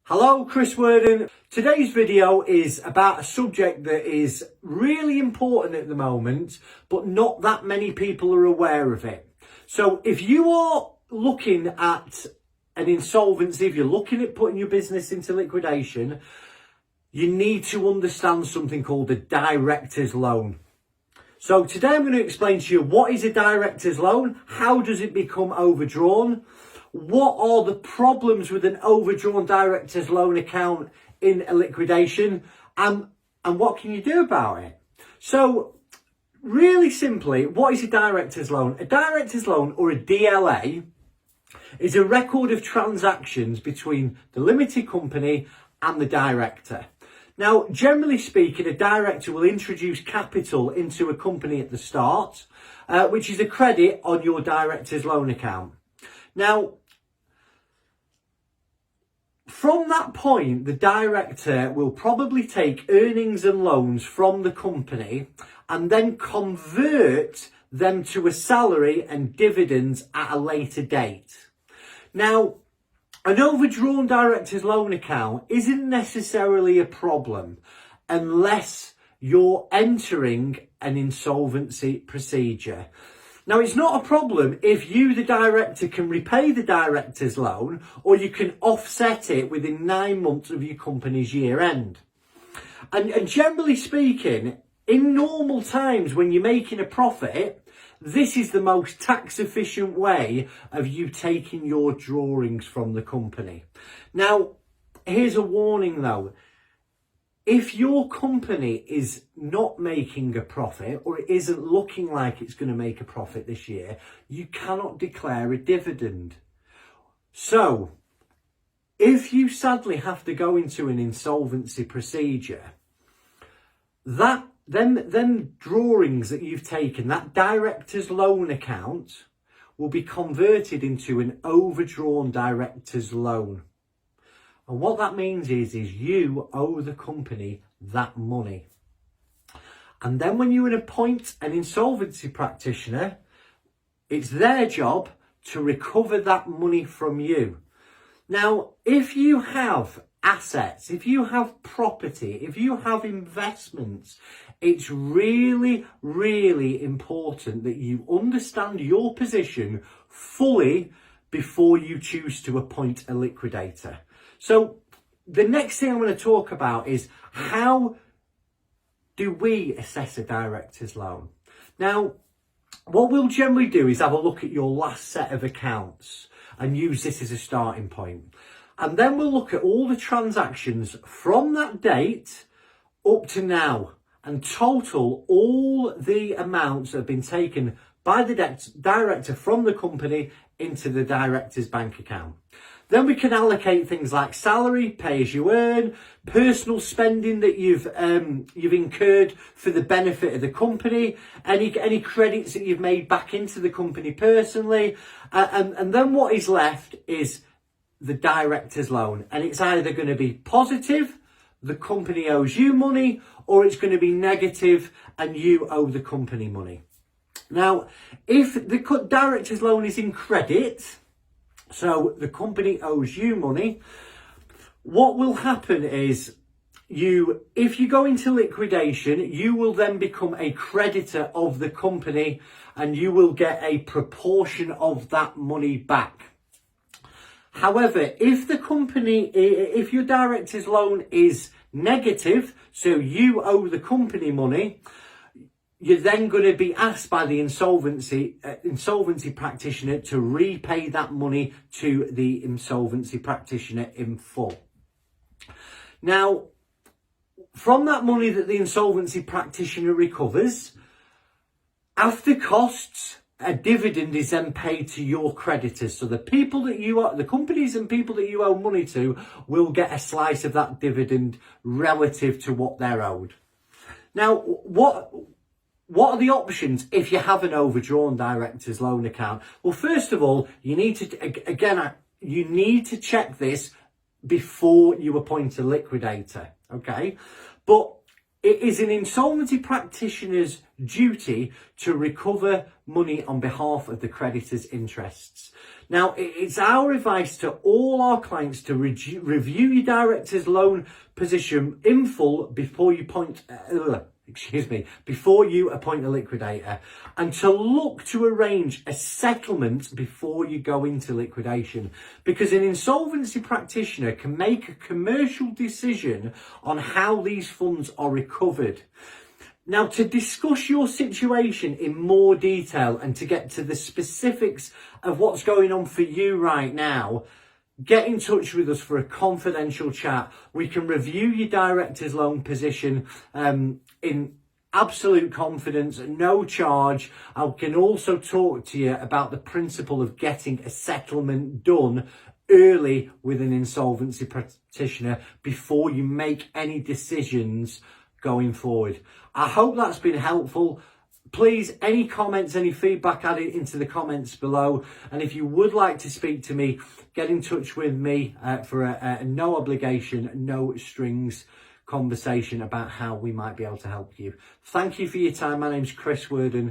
Hello, Chris Worden. Today's video is about a subject that is really important at the moment, but not that many people are aware of it. So if you are looking at an insolvency, if you're looking at putting your business into liquidation, you need to understand something called a director's loan. So today I'm going to explain to you what is a director's loan, how does it become overdrawn, what are the problems with an overdrawn director's loan account in a liquidation, and what can you do about it? So really simply, what is a director's loan? A director's loan, or a DLA, is a record of transactions between the limited company and the director. Now, generally speaking, a director will introduce capital into a company at the start, which is a credit on your director's loan account. Now, from that point, the director will probably take earnings and loans from the company and then convert them to a salary and dividends at a later date. Now, an overdrawn director's loan account isn't necessarily a problem unless you're entering an insolvency procedure. Now, it's not a problem if you, the director, can repay the director's loan, or you can offset it within 9 months of your company's year end. And generally speaking, in normal times when you're making a profit, this is the most tax efficient way of you taking your drawings from the company. Now, here's a warning though. If your company is not making a profit, or it isn't looking like it's going to make a profit this year, you cannot declare a dividend. So, if you sadly have to go into an insolvency procedure, them drawings that you've taken, that director's loan account, will be converted into an overdrawn director's loan. And what that means is you owe the company that money. And then when you appoint an insolvency practitioner, it's their job to recover that money from you. Now, if you have assets, if you have property, if you have investments, it's really, really important that you understand your position fully before you choose to appoint a liquidator. So the next thing I'm going to talk about is how do we assess a director's loan? Now, what we'll generally do is have a look at your last set of accounts and use this as a starting point. And then we'll look at all the transactions from that date up to now and total all the amounts that have been taken by the director from the company into the director's bank account. Then we can allocate things like salary, pay as you earn, personal spending that you've incurred for the benefit of the company, any credits that you've made back into the company personally, and then what is left is the director's loan, and it's either going to be positive, the company owes you money, or it's going to be negative and you owe the company money. Now, if the director's loan is in credit, so the company owes you money, what will happen is if you go into liquidation, you will then become a creditor of the company and you will get a proportion of that money back. However, if your director's loan is negative, so you owe the company money, you're then going to be asked by the insolvency practitioner to repay that money to the insolvency practitioner in full. Now, from that money that the insolvency practitioner recovers, after costs, a dividend is then paid to your creditors. So the companies and people that you owe money to will get a slice of that dividend relative to what they're owed. Now, what are the options if you have an overdrawn director's loan account? Well, first of all, you need to check this before you appoint a liquidator, okay? But It is an insolvency practitioner's duty to recover money on behalf of the creditor's interests. Now, it's our advice to all our clients to review your director's loan position in full before you before you appoint a liquidator, and to look to arrange a settlement before you go into liquidation, because an insolvency practitioner can make a commercial decision on how these funds are recovered. Now, to discuss your situation in more detail and to get to the specifics of what's going on for you right now, get in touch with us for a confidential chat. We can review your director's loan position in absolute confidence, no charge. I can also talk to you about the principle of getting a settlement done early with an insolvency practitioner before you make any decisions going forward. I hope that's been helpful. Please, any comments, any feedback, add it into the comments below. And if you would like to speak to me, get in touch with me for a no obligation, no strings conversation about how we might be able to help you. Thank you for your time. My name's Chris Worden.